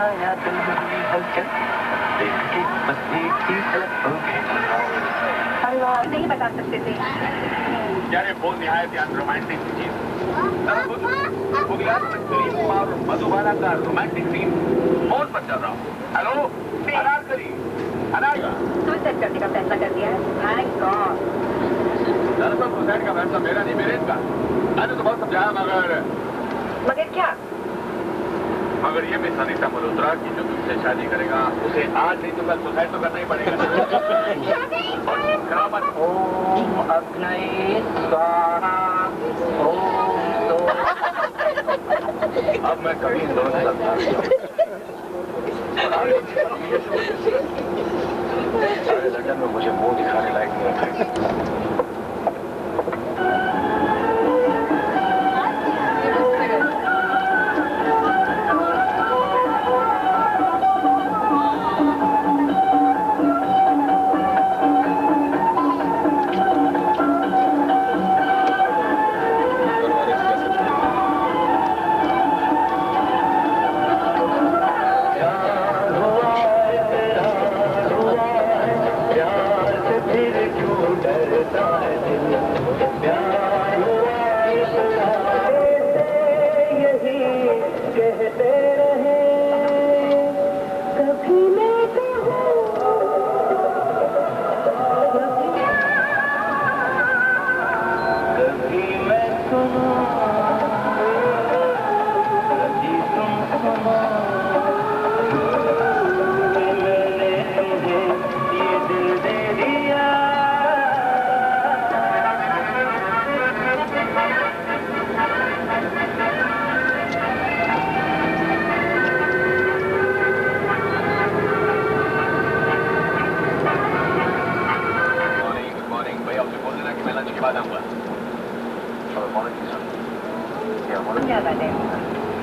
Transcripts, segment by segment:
आया दिल में हलचल देख के बस एक ही झलक हो गई। नहीं बता सकते थे यार वो निहायत यार रोमांटिक चीज और मधुबाला का रोमांटिक सीन फोन पर चल रहा हूँ। हेलो अनारकली सुसाइड करने का फैसला कर दिया है। माय गॉड दरअसल सुसाइड का फैसला मेरा नहीं मेरे का। मैंने तो बहुत समझाया मगर क्या? मगर ये मिस अनीता मल्होत्रा की जो तुमसे शादी करेगा उसे आज नहीं तो कल सुसाइड तो करना ही पड़ेगा। ओम अग्नये स्वाहा ओम अब मैं कभी इन दोनों से लगता सारे लंदन में मुझे मुंह दिखाने लायक नहीं रखा।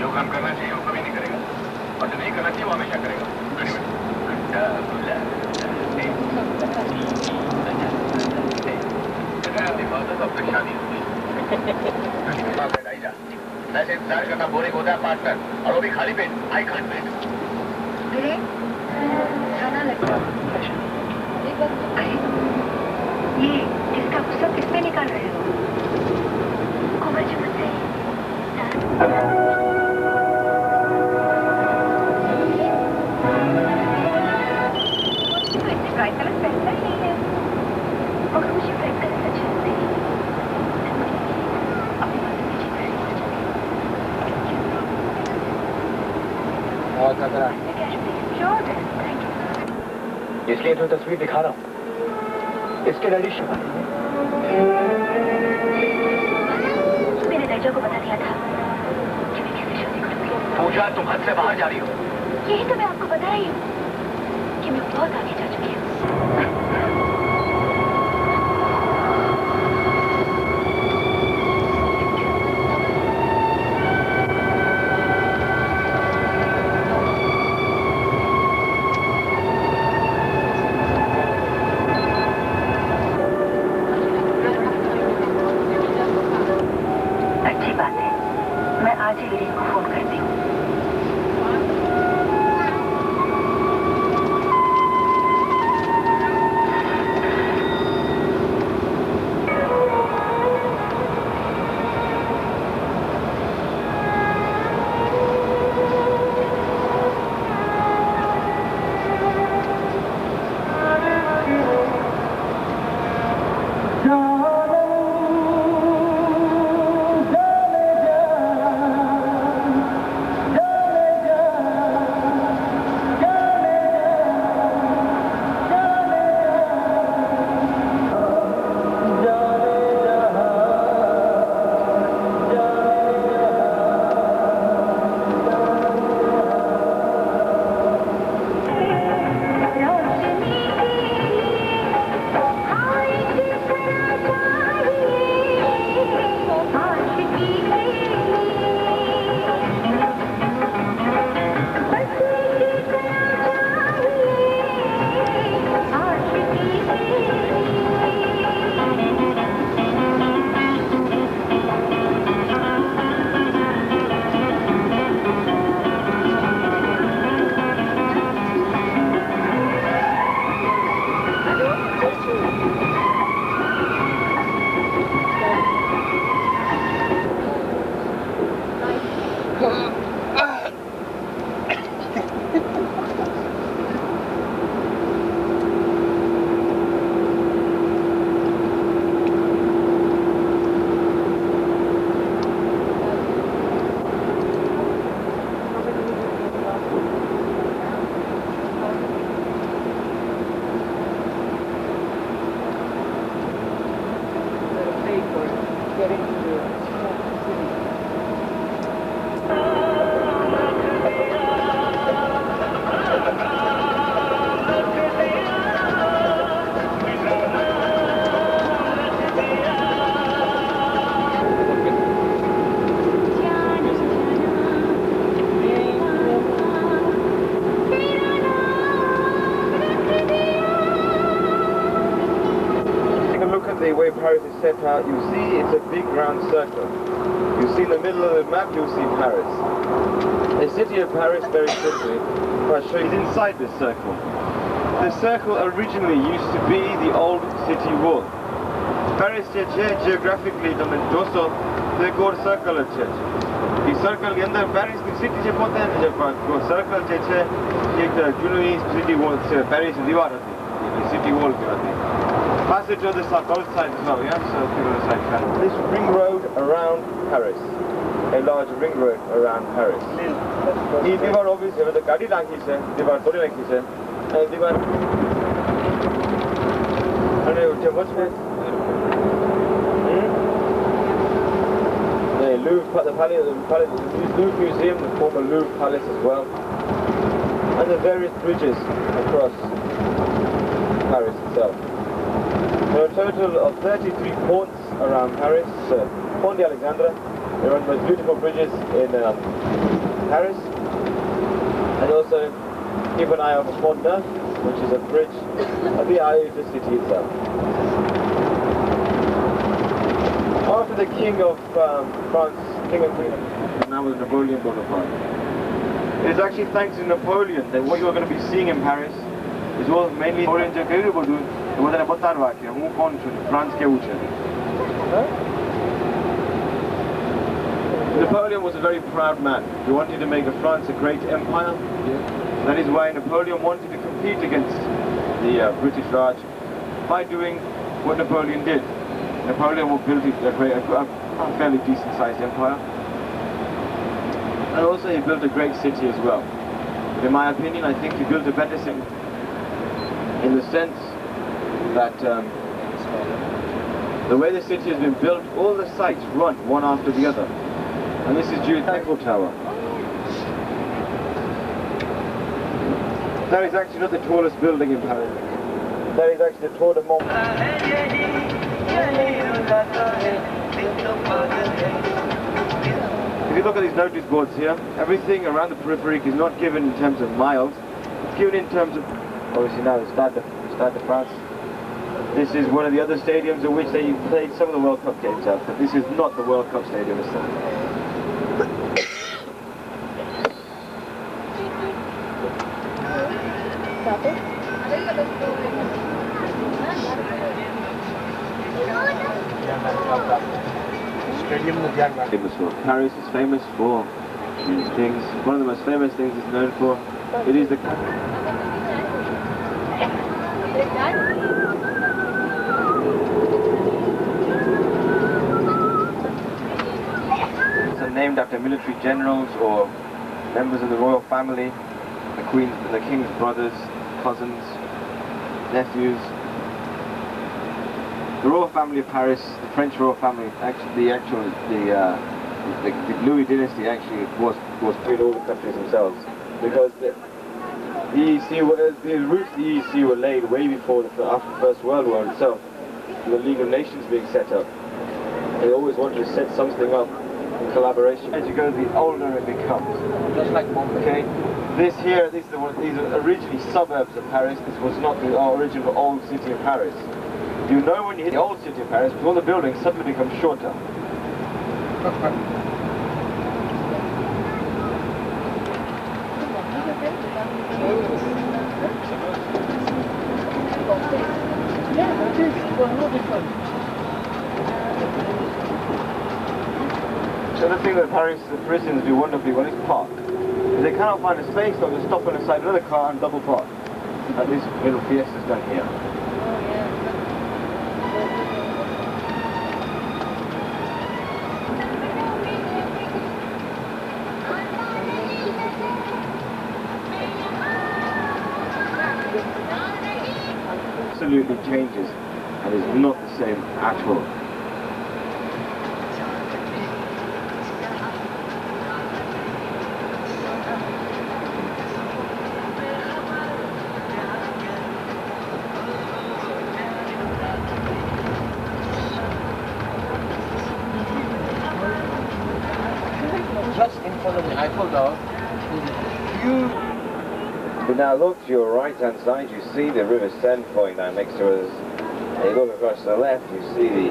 जो काम करना चाहिए वो कभी नहीं करेगा और जो नहीं करना चाहिए वो हमेशा करेगा। शादी वैसे इंतजार करना बोरिंग होता है पार्टनर और वो भी खाली पेट। I can't wait. खाना लगता ये इसका गुस्सा किस पे निकाल रहे हो? इसलिए तो तस्वीर दिखा रहा हूँ। इसके डैडी मैंने दर्जा को बता दिया था कि मैं कैसे शादी करूंगी। पूजा तुम हद से बाहर जा रही हो। यही तो मैं आपको बता रही हूँ कि मैं बहुत आगे जा चुकी हूँ। getting to the city. The way Paris is set out, you see it's a big round circle. You see in the middle of the map, you'll see Paris. The city of Paris, very simply, I'll show you, is inside this circle. The circle originally used to be the old city wall. Paris geographically dosto the core circle The circle के अंदर Paris की city से पहुंचते हैं जब circle है एक जुनूनी city wall से Paris दीवार होती है city wall कहलाती है. Passage on the both sides as well, yeah? So people on the side can. This ring road around Paris. A large ring road around Paris. This divar obviously with the gadi lanki se, divar thodi lanki se. And divar what's this? The Louvre, the Louvre Museum, the former Louvre Palace as well. And the various bridges across Paris itself. There are a total of 33 ports around Paris. Pont d'Alexandre, they're one of the most beautiful bridges in Paris. And also keep an eye on the Pont Neuf, which is a bridge of the eye of the city itself. After the King of France, King of Queen, now with Napoleon Bonaparte. It is actually thanks to Napoleon that what you're going to be seeing in Paris is all mainly Napoleon Napoleon was a very proud man. He wanted to make France a great empire. That is why Napoleon wanted to compete against the British Raj by doing what Napoleon did. Napoleon built a fairly decent sized empire. And also he built a great city as well. But in my opinion, I think he built a better city in the sense that the way the city has been built, all the sites run one after the other. And this is due to the Eiffel Tower. That is actually not the tallest building in Paris. That is actually the Tour de Mont. If you look at these notice boards here, everything around the periphery is not given in terms of miles. It's given in terms of, obviously now the Stade de France. This is one of the other stadiums in which they played some of the World Cup games at, but this is not the World Cup stadium itself. Paris is famous for these things. One of the most famous things it's known for, it is the... It's named after military generals or members of the royal family, the Queen's, the King's brothers, cousins, nephews. The royal family of Paris, the French royal family, actually the Louis dynasty actually was between all the countries themselves, because the roots of the EEC were laid way before after the First World War itself, the League of Nations being set up. They always wanted to set something up in collaboration. As you go, the older it becomes. Just like Bombay. Okay, these are originally suburbs of Paris. This was not the original old city of Paris. You know when you hit the old city of Paris, all the buildings suddenly become shorter. So the thing that the Parisians do wonderfully well is park. If they cannot find a space, they'll just stop on the side of another car and double park. Like this little Fiesta's done here. Absolutely changes and is not the same at all. just in front of the Eiffel Tower, there's a huge... We now look to your right-hand side, you see the River Seine flowing down next to us. And you look across to the left, you see the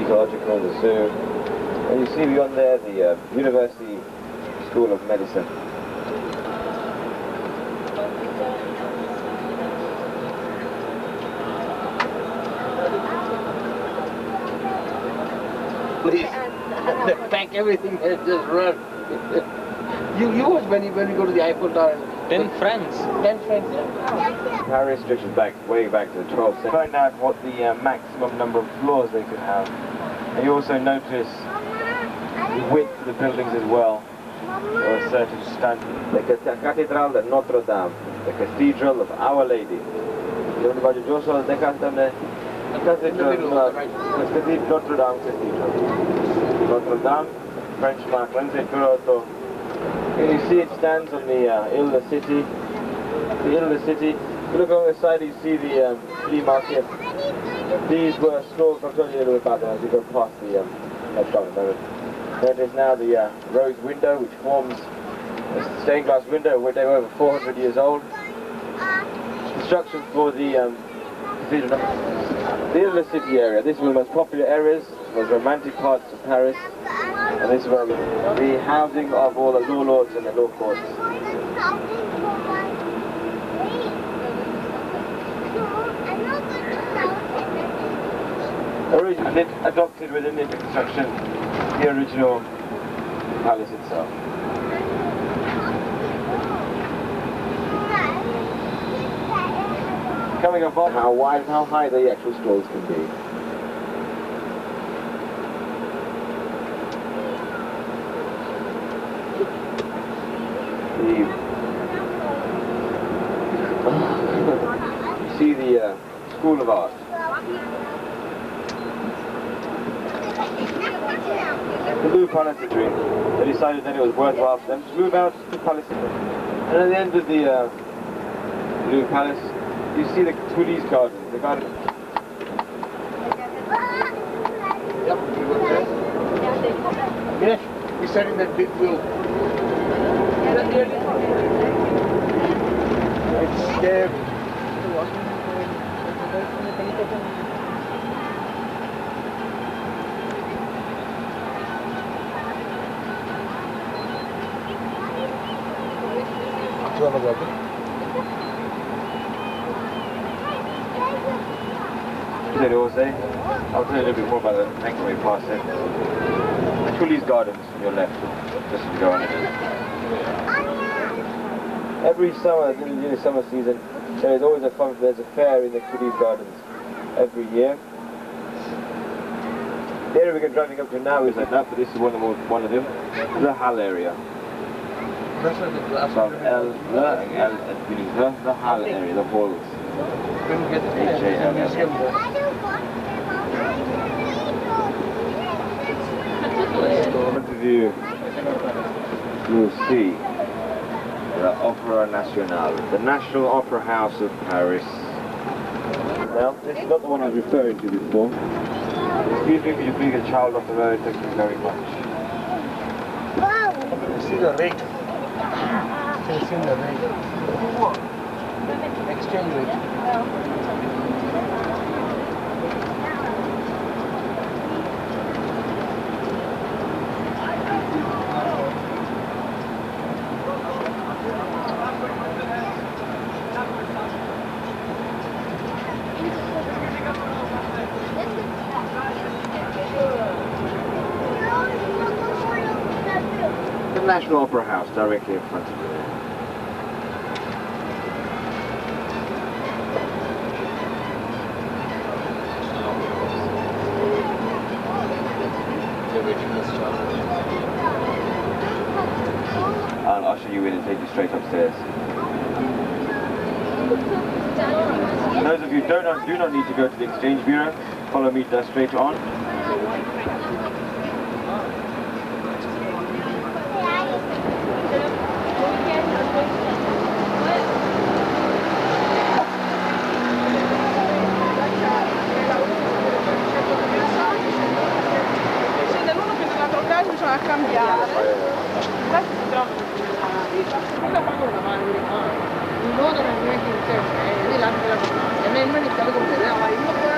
ecological, the zoo. And you see beyond there the University School of Medicine. Please, pack everything and just run. you was when you go to the Eiffel Tower. 10 friends. 10 friends, yeah. Paris stretches back, way back to the 12th century. Find out what the maximum number of floors they could have. And you also notice the width of the buildings as well. There are certain standards. The Cathedral de Notre Dame, the Cathedral of Our Lady. Cathedral Notre Dame Cathedral. Notre Dame, French mark, and you see it stands on the Ile de City. The Ile de City. You look on the side, you see the flea market. These were stalls. I'll tell you a little bit about them as you go past the restaurant. There is now the rose window, which forms a stained glass window. They're over 400 years old. Construction for the cathedral. The Ile de City area. This is one of the most popular areas, the most romantic parts of Paris. And this is where the housing of all the law lords and the law courts. And it adopted within the construction the original palace itself. Coming up on how wide and how high the actual stalls can be. See the School of Art. The Louvre Palace dream. They decided that it was worthwhile for them to move out to the palace. And at the end of the Louvre Palace, you see the Tuileries Garden. The garden. Yep, we were there. Yes, we sat in that big wheel. It's there. I'll tell you a little bit more about the next way past it. The Tuileries Gardens on your left, just to go on it. Every summer, during the summer season, there is always there's a fair in the Tuileries Gardens every year. The area we're driving up to now is like that, but this is one of them. The Hall area. That's where the glass From the Hall area, the halls. Front of you, you'll see the Opera Nationale, the National Opera House of Paris. Now, this is not the one I was referring to before. Excuse me, could you bring a child off the road? Thank you very much. You see the rate. You see the rate. Exchange rate. The National Opera House, directly in front of you. I'll usher you in and take you straight upstairs. Those of you who do not need to go to the Exchange Bureau, follow me just straight on. cambiare. Questi si trovano una paura ma non voto neanche in sé, lì l'altro la cosa. E me non iniziamo con te, no, ma io non vado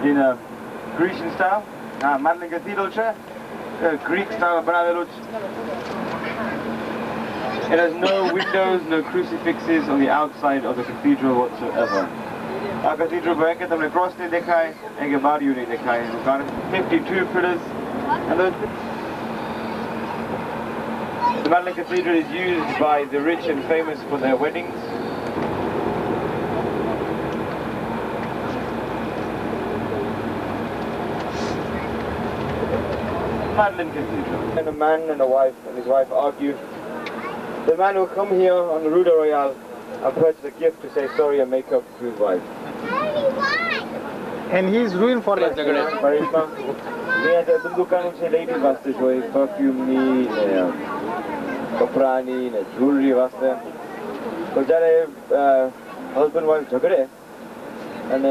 In a Grecian style, Madeleine Cathedral chair, Greek style Braveluch. It has no windows, no crucifixes on the outside of the cathedral whatsoever. A cathedral bracket of the cross dekai and Gabadi dekai. 52 pillars, and the Madeleine Cathedral is used by the rich and famous for their weddings. Madeleine Cathedral. And a man and a wife and his wife argue. The man will come here on the Rue de Royale and purchase a gift to say sorry and make up to his wife. And he's ruined for life. Barista. He has a dukan se lady vaste joy perfume ni kaprani ne jewelry vaste. So jare husband wife jhagde and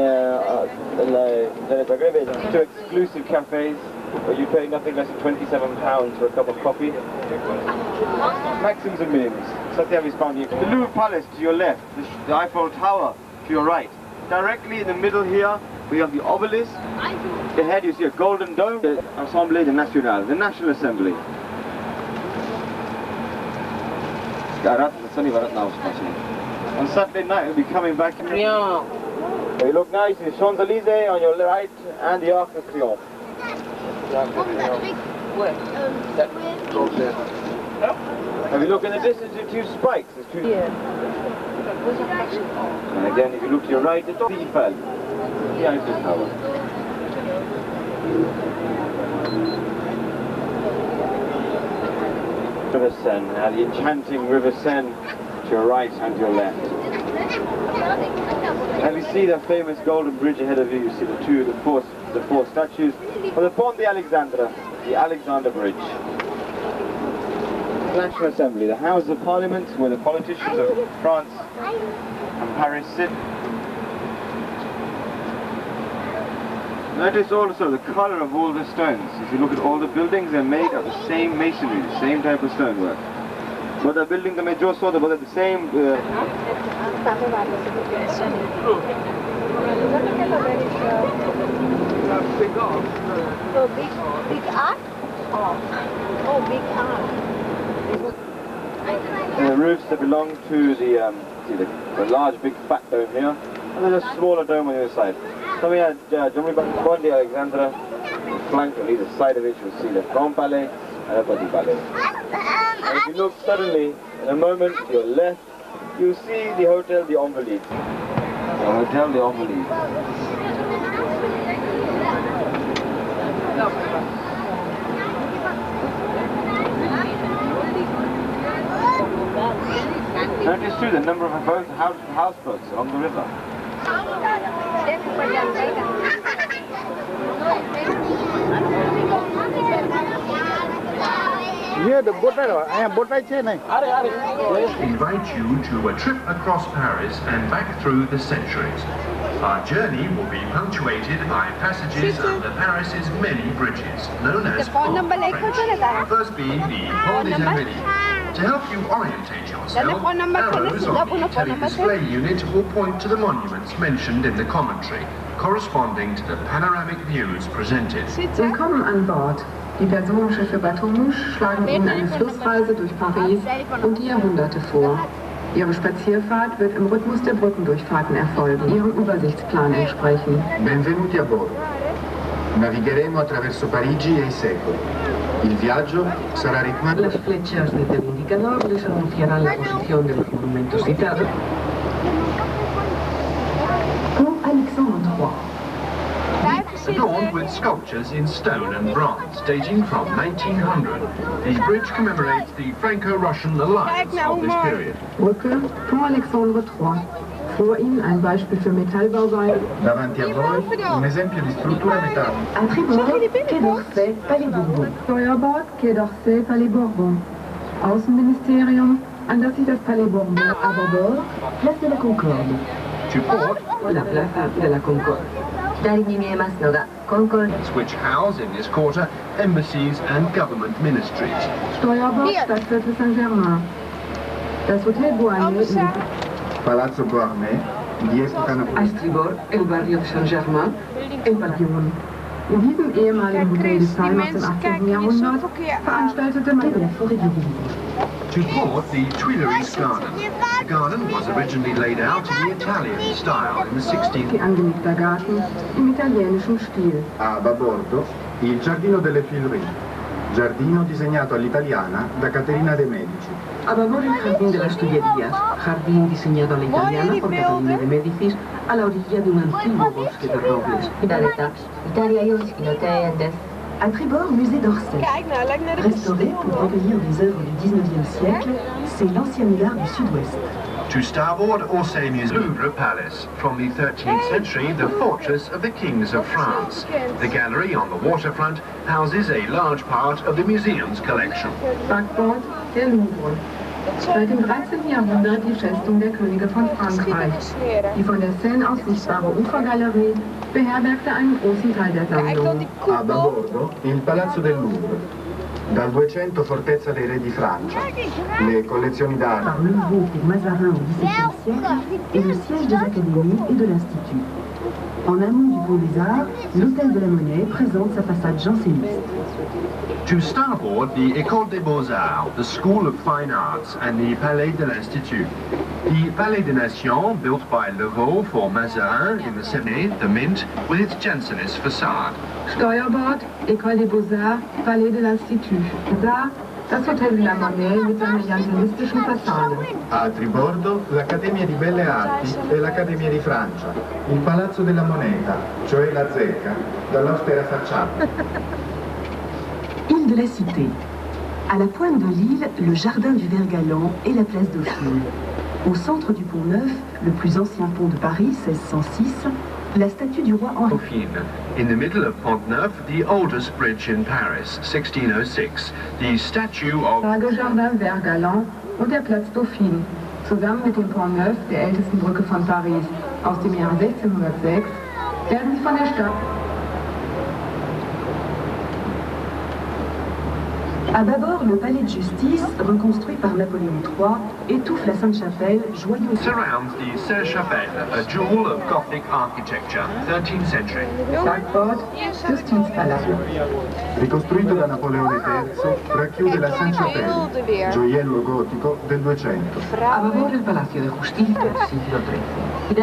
two exclusive cafes where you pay nothing less than £27 for a cup of coffee. Maxims and minims. Satyam is found here. The Louvre Palace to your left, the Eiffel Tower to your right. Directly in the middle here, we have the obelisk. Ahead you see a golden dome, the Assemblée Nationale, the National Assembly. On Saturday night we'll be coming back. You look nice, the Champs-Élysées on your right and the Arc de Triomphe. If you look in the distance, there are two spikes. There's two. And again, if you look to your right, it's the Eiffel, the Eiffel Tower. River Seine, now the enchanting River Seine to your right and to your left. And you see the famous golden bridge ahead of you. You see the four statues for the Pont d'Alexandre, the Alexander Bridge. National Assembly, the House of Parliament, where the politicians of France and Paris sit. Notice also the colour of all the stones. If you look at all the buildings, they're made of the same masonry, the same type of stonework. But the building the major sort of, but the same. So big art? Oh, big art. And the roofs that belong to the large big fat dome here, and there's a smaller dome on the other side. So we had Pont d'Alexandre flanked on either side of it. You'll see the Grand Palais, body ballet. And if you look suddenly, in a moment to your left, you see the Hotel des Invalides. The Hotel des Invalides. Notice too the number of houseboats along the river. Here the boat ride here, Invite you to a trip across Paris and back through the centuries. Our journey will be punctuated by passages under Paris's many bridges, known as the first being the Pont des Invalides. To help you orientate yourself, arrows on the tele-display unit will point to the monuments mentioned in the commentary, corresponding to the panoramic views presented. Willkommen an Bord. Die Personenschiffe Bateau-Mouche schlagen Ihnen eine Flussreise durch Paris und die Jahrhunderte vor. Ihre Spazierfahrt wird im Rhythmus der Brückendurchfahrten erfolgen, Ihrem Übersichtsplan entsprechen. Benvenuti a bordo. Navigheremo attraverso Parigi e i secoli. Il viaggio sarà ritmato. Las flechas del indicador les anunciarán la posición de los monumentos citados. Pont Alexandre III. Adorned with sculptures in stone and bronze dating from 1900, the bridge commemorates the Franco-Russian alliance of this period. Brücke, Pont Alexandre III. Vor Ihnen ein Beispiel für Metallbauweise. Davanti a voi un esempio di struttura metallica. À tribord, Quai d'Orsay, Palais Bourbon. Steuerbord, Quai d'Orsay, Palais Bourbon. Außenministerium, an das sich das Palais Bourbon. À bord, Place de la Concorde. To port, La Plaza de la Concorde. which house in this quarter embassies and government ministries. Steuerbord, Stadtviertel Saint-Germain. Das Hotel Beauharnais. Palazzo Beauharnais, di epoca A napoleonica. Stribord, el barrio de Saint-Germain, el Pavillon. In diesem ehemaligen Hotel des Time aus dem 18. Jahrhundert veranstaltete man der To port, the Tuileries Garden. The garden was originally laid out in the Italian style in the 16th. angelegter Garten im italienischen Stil. A babordo, il Giardino delle Tuileries, giardino disegnato all'italiana da Caterina de' Medici. A babor el Jardín de las Tullerías, jardín diseñado a la italiana por Catalina de Médicis, a la orilla de un antiguo bosque de robles. À tribord, musée d'Orsay. Restauré pour recueillir des œuvres du 19e siècle, c'est l'ancien Mulard du Sud-Ouest. To starboard, Orsay Museum, Louvre Palace. From the 13th century, the fortress of the kings of France. The gallery on the waterfront houses a large part of the museum's collection. Backbord, der Louvre. Seit dem 13. Jahrhundert die Festung der Könige von Frankreich. Die von der Seine aus sichtbare Ufergalerie beherbergte einen großen Teil der Sammlung. A babordo, il Palazzo del Louvre. Dal 200 Fortezza dei Re di Francia. Le collezioni d'arte. Par le Louvre pour Mazarin au XVIIe siècle et le siège des académies et de l'Institut. En amont du pont des Arts, l'Hôtel de la Monnaie présente sa façade janséniste. To starboard, the École des Beaux-Arts, the School of Fine Arts, and the Palais de l'Institut. The Palais des Nations, built by Levaux for Mazarin in the 70s, the Mint, with its Jansenist facade. Steuerbord, École des Beaux-Arts, Palais de l'Institut. Da, das Hotel de la Monnaie mit seiner jansenistischen Fassade. A tribordo, l'Accademia di Belle Arti e l'Accademia di Francia. Il Palazzo della Moneta, cioè la zecca, dall'austera facciata. Île de la Cité. À la pointe de l'île, le jardin du Vert-Galant et la place Dauphine. Au centre du pont Neuf, le plus ancien pont de Paris, 1606, la statue du roi Henri. Dauphine. In the middle of Pont Neuf, the oldest bridge in Paris, 1606, the statue of Jardin Vert-Galant und der Platz Dauphine. Zusammen mit dem Pont Neuf, der ältesten Brücke von Paris, aus dem Jahr 1606, werden sie von der Stadt. À bâbord, le palais de justice, reconstruit par Napoléon III, étouffe la Sainte-Chapelle, joyau. surrounds the Serre-Chapelle, a jewel of Gothic architecture, 13th century. Backbord, Justizpalast. Ricostruito da Napoleone III, racchiude la Sainte-Chapelle, gioiello gotico del 200. A babor el Palacio de Justicia del siglo XIII.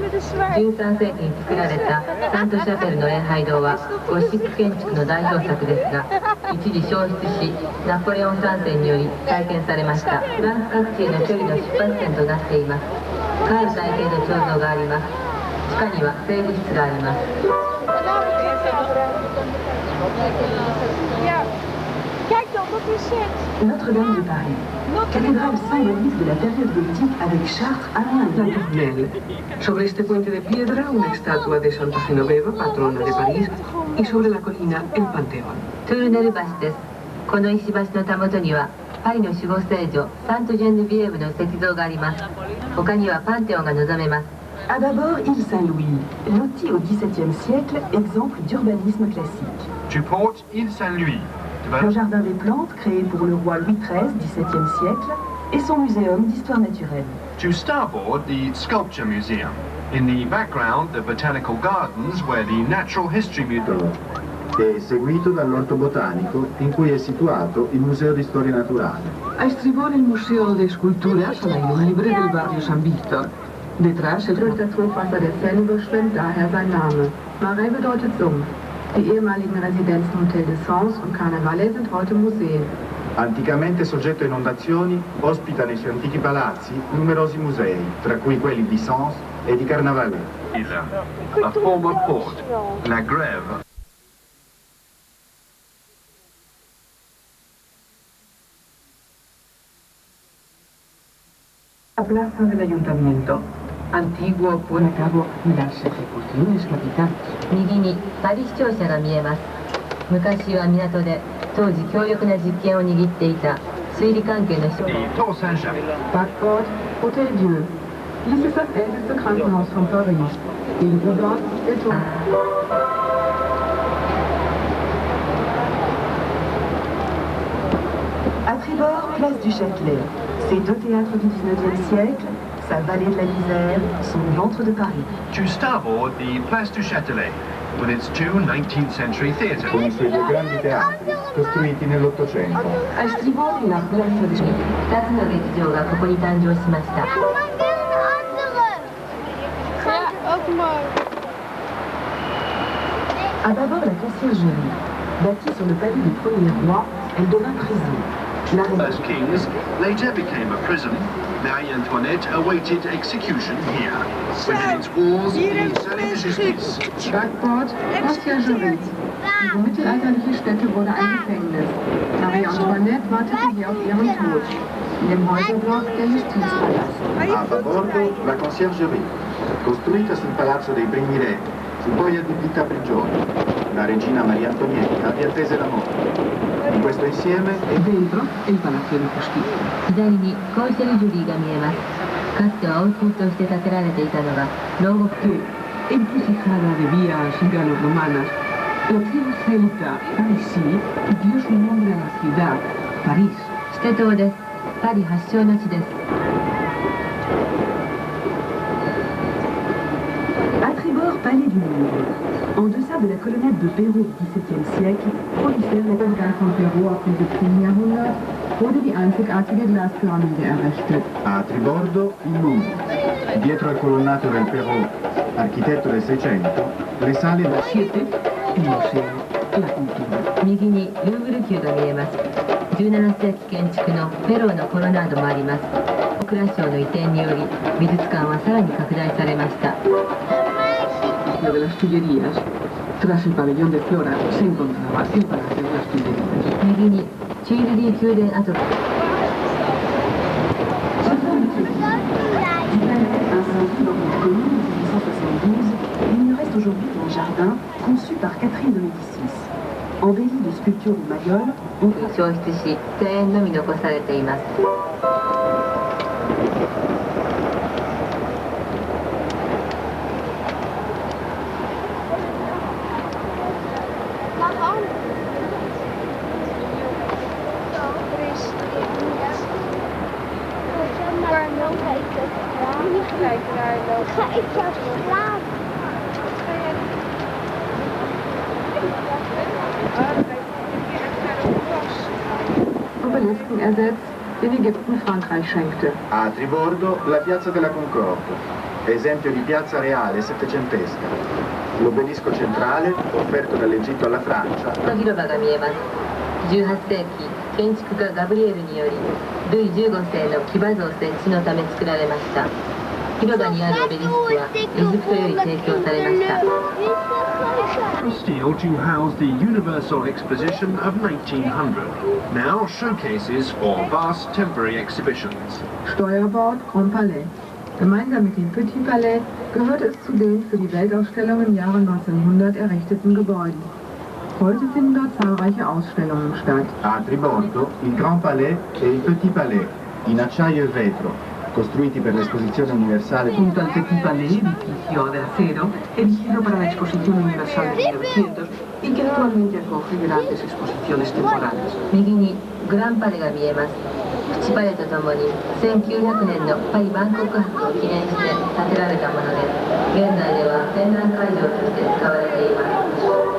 13世紀に作られたサント・シャペルの礼拝堂はゴシック建築の代表作ですが、一時消失し、ナポレオン3世により再建されました。フランス各地への距離の出発点となっています。カール大帝の彫像があります。地下には政治室があります。Notre-Dame de Paris, cathédrale symbolique de la période gothique avec Chartres, Amiens La et Tournelle. Sobre este puente de piedra, una estatua de Santa Genoveva, patrona de París, y sobre la colina, el Panteón. トゥルネル橋です。この石橋のたもとには、パリの守護聖女、サント・ジェンヌビエーブの石像があります。他にはパンテオンが望めます。À d'abord, île Saint-Louis, lotie au XVIIe siècle, exemple d'urbanisme classique. To port Île Saint-Louis. Le jardin des plantes, créé pour le roi Louis XIII, XVIIe siècle, et son muséum d'histoire naturelle. To starboard, the Sculpture Museum. In the background, the Botanical Gardens, where the Natural History Museum... È seguito dall'orto botanico in cui è situato il Museo di Storia Naturale. A estribor el Museo de Esculturas al aire libre del barrio San Víctor. Detrás, durch das Hochwasser der Seine überschwemmt daher sein Name. Marais bedeutet Sumpf. Die ehemaligen Residenzen Hotel de Sens und Carnavalet sind heute Museen. Anticamente soggetto a inondazioni, ospita nei suoi antichi palazzi numerosi musei, tra cui quelli di Sens e di Carnavalet. A former port, La Grève. La plaza del ayuntamiento. Antiguo puente a cabo las ejecuciones capitales. 右にパリ市庁舎が見えます。昔は港で当時強力な実権を握っていた推理関係の人。Backbord, Hotel Dieu. Dies ist das älteste Krankenhaus von Paris. Gegenüber der Turm. À tribord, place du Châtelet. Ces deux théâtres du XIXe siècle, sa vallée de la misère, son ventre de Paris. To starboard, the Place du Châtelet, with its two 19th century theatres. Con i suoi due grandi teatri, costruiti nell'Ottocento. A estribor la plaza de Châtelet. 2つの劇場がここに誕生しました。À d'abord la conciergerie. Bâtie sur le palais du premier roi, elle devint prison. As kings, later became a prison. Marie Antoinette awaited execution here. Within its walls, the Salle de Justice. Backbord, Conciergerie. Diese mittelalterliche Stätte wurde ein Gefängnis. Marie Antoinette wartete hier auf ihren Tod. In dem Häuserblock der Justizpalast. A babordo la conciergerie, costruita sul palazzo dei primi re, fu poi adibita a prigione. La regina Maria Antonietta vi attese la morte. In questo insieme è dentro il Palazzo di Giustizia. 左にコンシェルジュリーが見えます。かつては王宮として建てられていたのが牢獄とencrucijada de vías galo-romanas. La tribu celta Parisi dio su nombre a la ciudad, París. シテ島です。パリ発祥の地です。À tribord, palais du Louvre. En deçà de la colonnade de Perrault du XVIIe siècle, prolifère la Gang von Perrault ab dem 17. Jahrhundert wurde die einzigartige Glaspyramide errichtet. a tribordo il Louvre. Dietro al colonnato del Perrault, architetto del Seicento, le sale da 7. Il museo, la cultura. 右にルーブル宮が見えます。17世紀建築のペローのコロナードもあります。クラショーの移転により美術館はさらに拡大されました。De las Tullerías. Tras el pabellón de Flora se encontraba el Palacio de las Tullerías. 右にチュイルリー宮殿跡。Il ne reste aujourd'hui qu'un jardin conçu par Catherine de Médicis. Embelli de sculptures de Mayol, 消失し、庭園のみ残されています。Ga ik jou slaan? Obelisken ersetzt, den Ägypten Frankreich schenkte. A tribordo la piazza della Concorde, esempio di piazza reale settecentesca. L'obelisco centrale, offerto dall'Egitto alla Francia, 広場が見えます。18世紀、建築家ガブリエルにより、ルイ15世の騎馬像設置のため作られました。広場にあるオベリスクはエジプトより提供されました。Steel to house the Universal Exposition of 1900, now showcases for vast temporary exhibitions. Steuerbord Grand Palais. Gemeinsam mit dem Petit Palais gehört es zu den für die Weltausstellung im Jahre 1900 errichteten Gebäuden. Heute finden dort zahlreiche Ausstellungen statt. a tribordo il Grand Palais e il Petit Palais, in acciaio e vetro, costruiti per l'esposizione universale. Junto al Petit Palais, edificio de acero, erigido para la Exposición Universal de 1900 y que actualmente acoge grandes exposiciones temporales. 右にグランパレが見えます。プチパレとともに1900年のパリ万国博を記念して建てられたものです。現在では展覧会場として使われています。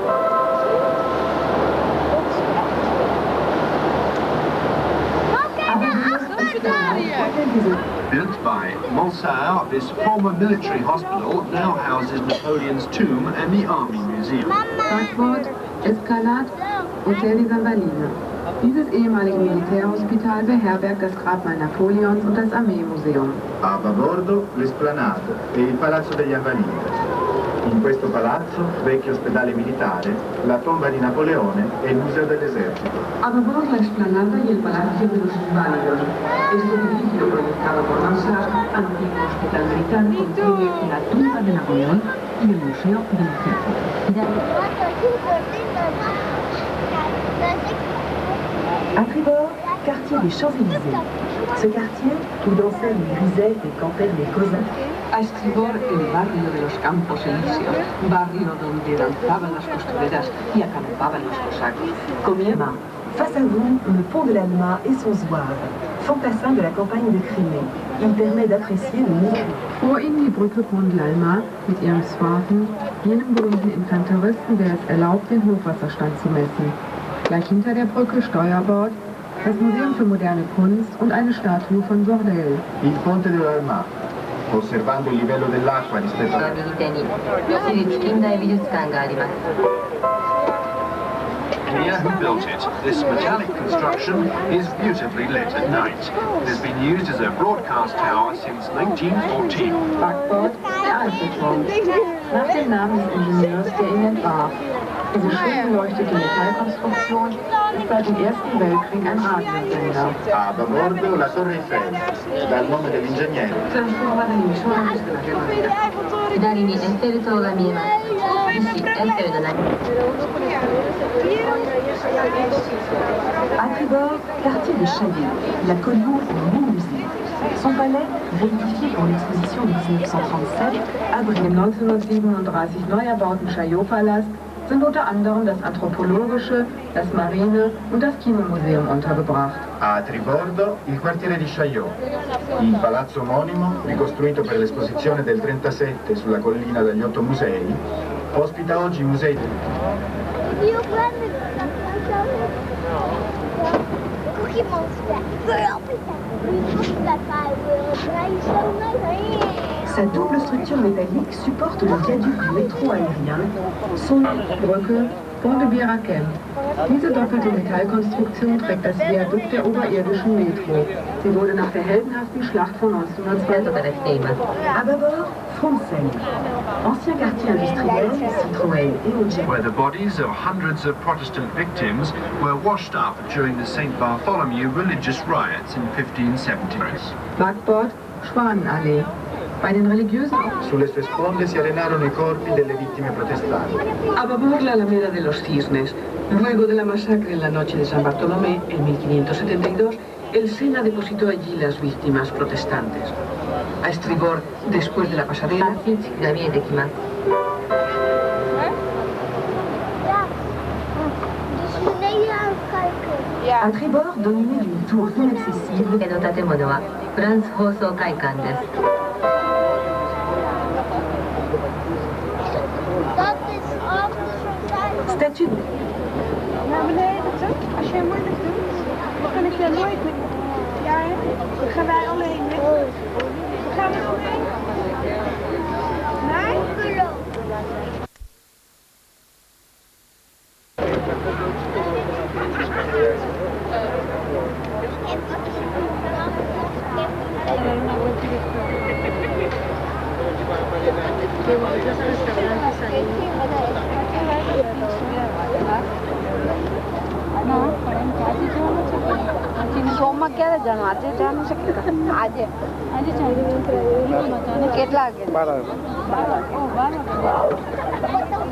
Built by Monsard, this former military hospital now houses Napoleon's tomb and the Army Museum. Backbord Escalade Hotel des Invalides. Dieses ehemalige Militärhospital beherbergt das Grabmal Napoleons und das Armeemuseum. A babordo l'Esplanade e il Palazzo degli Invalidi. In questo palazzo, vecchio ospedale militare, la tomba di Napoleone e il museo dell'esercito. A babor la explanada y el Palacio de los Inválidos. Este edificio proyectado por Mansart, antiguo hospital militar, contiene la tumba de Napoleón y el museo del ejército. À tribord, quartier des Champs-Élysées. Ce quartier, où dansaient les grisettes et campaient les cosaques. A estribor, el barrio de los Campos Elíseos, barrio donde danzaban las costureras y acampaban los cosacos. Combien? Face à vous, le pont de l'Alma et son zouave, fantassin de la campagne de Crimée. Il permet d'apprécier le niveau. Vor ihnen die Brücke Pont de l'Alma mit ihrem Swaven, jenem berühmten Infanteristen, der es erlaubt, den Hochwasserstand zu messen. Gleich hinter der Brücke Steuerbord, das Museum für moderne Kunst und eine Statue von Bordel. Il Ponte dell'Alma, osservando il livello dell'acqua rispetto a... 右手に私立近代美術館があります。 Clear who built it. This metallic construction is beautifully lit at night. It has been used as a broadcast tower since 1914. Backbord der Eiffelturm. Nach dem Namen des Ingenieurs, der ihn entwarf. Diese schön beleuchtete Metallkonstruktion ist seit dem Ersten Weltkrieg ein Radiosender. A babordo la Torre Eiffel, dal nome dell'ingegnere. Transformada en emisora desde la Guerra Fría. 左にエッフェル塔が見えます。西エッフェルの中。 À tribord, quartier de Chaillot, la Collioure et le musée. Son palais, réédifié pour l'exposition de 1937, abrite Im 1937 neu erbauten Chaillot-Palast sind unter anderem das Anthropologische, das Marine- und das Kinomuseum untergebracht. A tribordo il quartiere di Chaillot. Il palazzo omonimo, ricostruito per l'esposizione del 37 sulla collina dagli 8 musei, ospita oggi i musei. Sa double structure métallique supporte le viaduc du métro aérien. Son Brücke Pont de Birakem. Diese doppelte Metallkonstruktion trägt das Viadukt der oberirdischen Metro. Sie wurde nach der heldenhaften Schlacht von 1912 à bâbord, Frontseine, ancien quartier industriel, Citroën et Auger. Where the bodies of hundreds of Protestant victims were washed up during the St. Bartholomew religious riots in 1570. Backbord Schwanenallee. Bei den religiösen Sulle sue sponde si arenarono i corpi delle vittime protestanti. A babor la Alameda de los Cisnes. Luego de la masacre en la noche de San Bartolomé, en 1572, el Sena depositó allí las víctimas protestantes. A estribor, después de la pasarela, a tribord dominé d'une tour inaccessible, statue. Naar beneden toe. Als jij moeilijk doet, dan kan ik je nooit meer. Ja, hè? Dan gaan wij alleen. Hè? Dan gaan we alleen. સોમમાં ક્યારે જાણું આજે જાણું છે કે આજે આજે કેટલા વાગે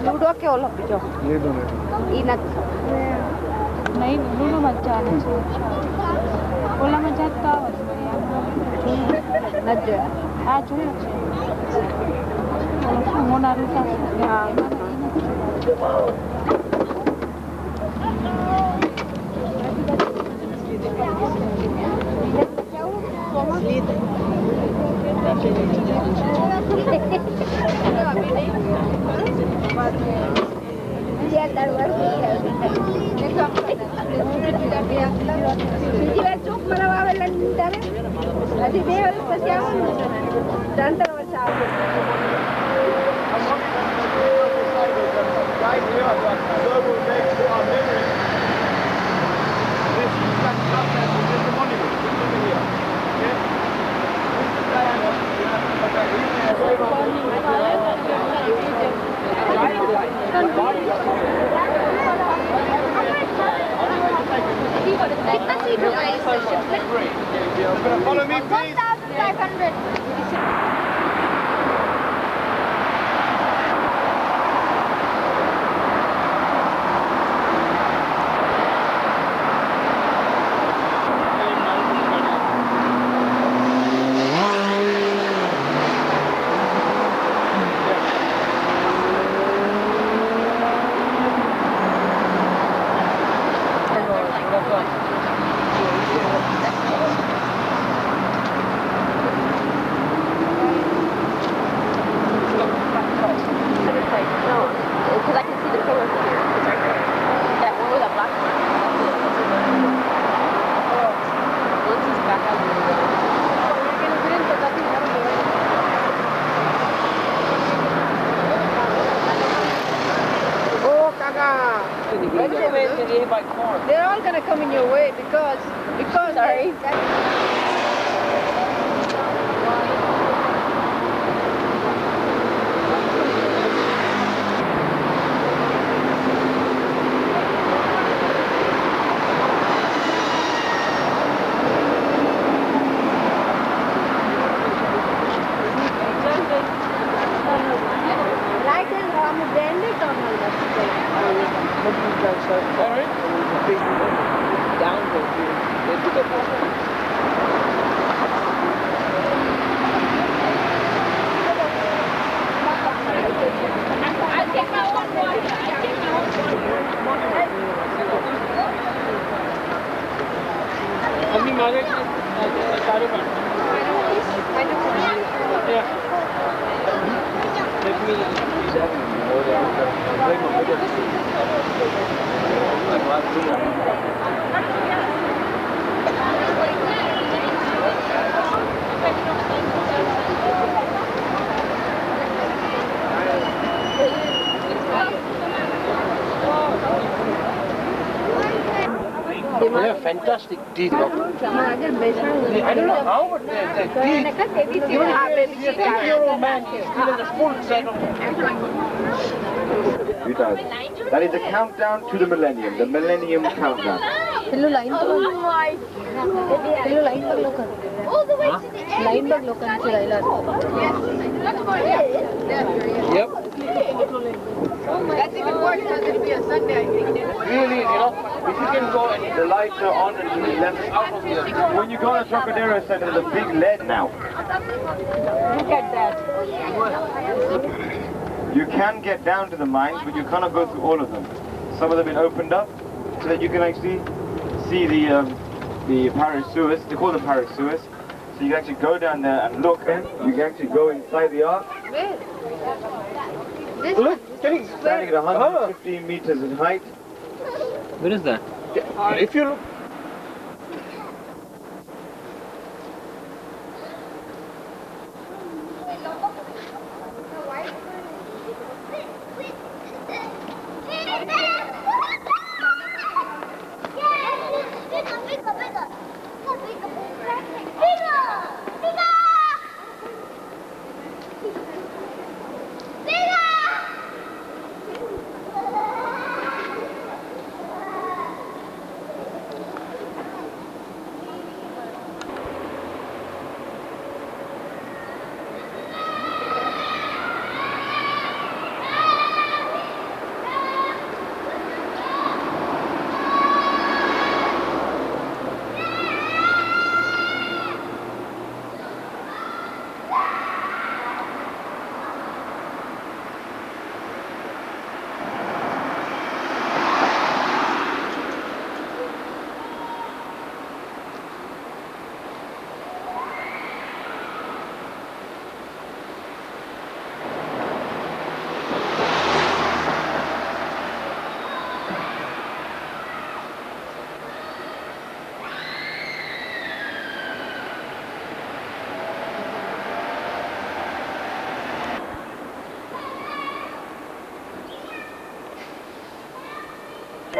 લૂડો કે ઓલો બીજો ઈ નથી નહીં લૂડોમાં જ જાણે છે ઓલામાં જાત તો આવે નથી આ જોયું છે મોનારું હા બીજી વાર ચોક મરાવા આવેલા ત્યારે હજી 2 વર્ષ પછી આવું 3 વર્ષ આવું Follow me, please. 1,500. They're all gonna come in your way because sorry. Right hand, I'm a bandit on my left side. Down there, they do that. I'll take my own water. I'll take my own water. Abhi mare sare pan. Yeah. Let me They have fantastic teeth. I don't know how, but their teeth. Even a 6-year-old man is still in a full set of. That is a countdown to the millennium countdown. Hello, line to look. Hello, line to look. All the way to the end. Line to look and Yep. That's even worse. It's going to be a Sunday, I think. Really, if you can go and The lights are on and to the left. out of here. When you go to Trocadero Center, there's a big LED now. Look at that. You can get down to the mines, but you cannot go through all of them. Some of them have been opened up so that you can actually see the Paris Suez. They call them Paris Suez. So you can actually go down there and look. You can actually go inside the ark. Where? Look, standing at 115 meters in height. Where is that? If you look.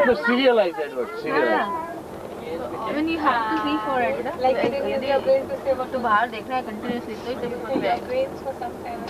No, serialized Edward, serialized. When you have to see for it, like यदि आप तो बाहर देखना है continuously तो it will come back. For some time.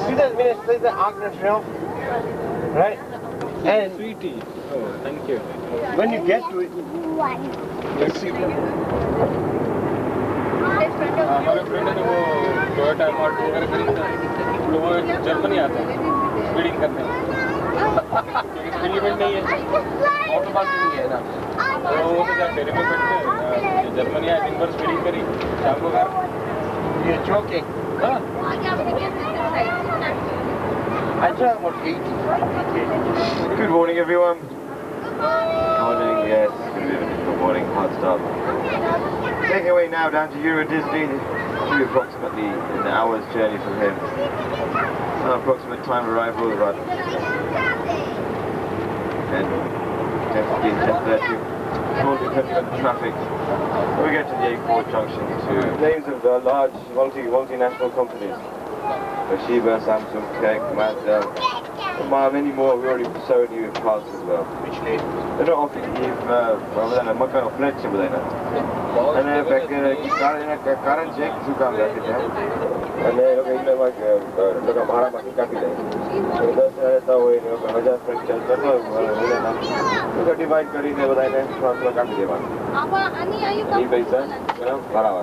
See that minute, there's the Agnes Trail, right? And Sweetie. Oh, thank you. when you get to it, you see हमारे friend ने वो टोयोटा मार्ट वगैरह खरीदा तो वो Germany आता है speeding करने क्योंकि लिमिट नहीं है ऑटो पार्किंग है ना तो वो तो क्या फेरी में बैठते जर्मनी आए दिन भर स्पीडिंग करी शाम को घर you're joking. हाँ I drive about 80. Good morning, everyone. Morning, yes. Good morning, hard stop. Taking away now down to Euro Disney, approximately an hour's journey from here. Approximate time of arrival about 10:15, 10:30. All depending on the traffic. We get to the A4 junction to names of large multinational companies. Toshiba, Samsung, Keck, Mazda, many more. We already showed you in parts as well. They're not often Makano Fletcher, but and then back current check to come back again. And then look at Maramaki Kapile. That's how we look at the French church. Look at divide Karine, but I then transfer Kapile. He pays us, Parawa.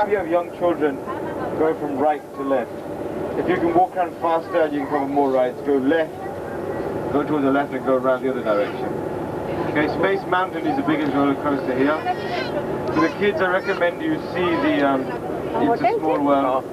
We have young children going from right to left. If you can walk around faster and you can cover more rides, go left, go towards the left and go around the other direction. Okay, Space Mountain is the biggest roller coaster here. For the kids, I recommend you see the It's a Small World.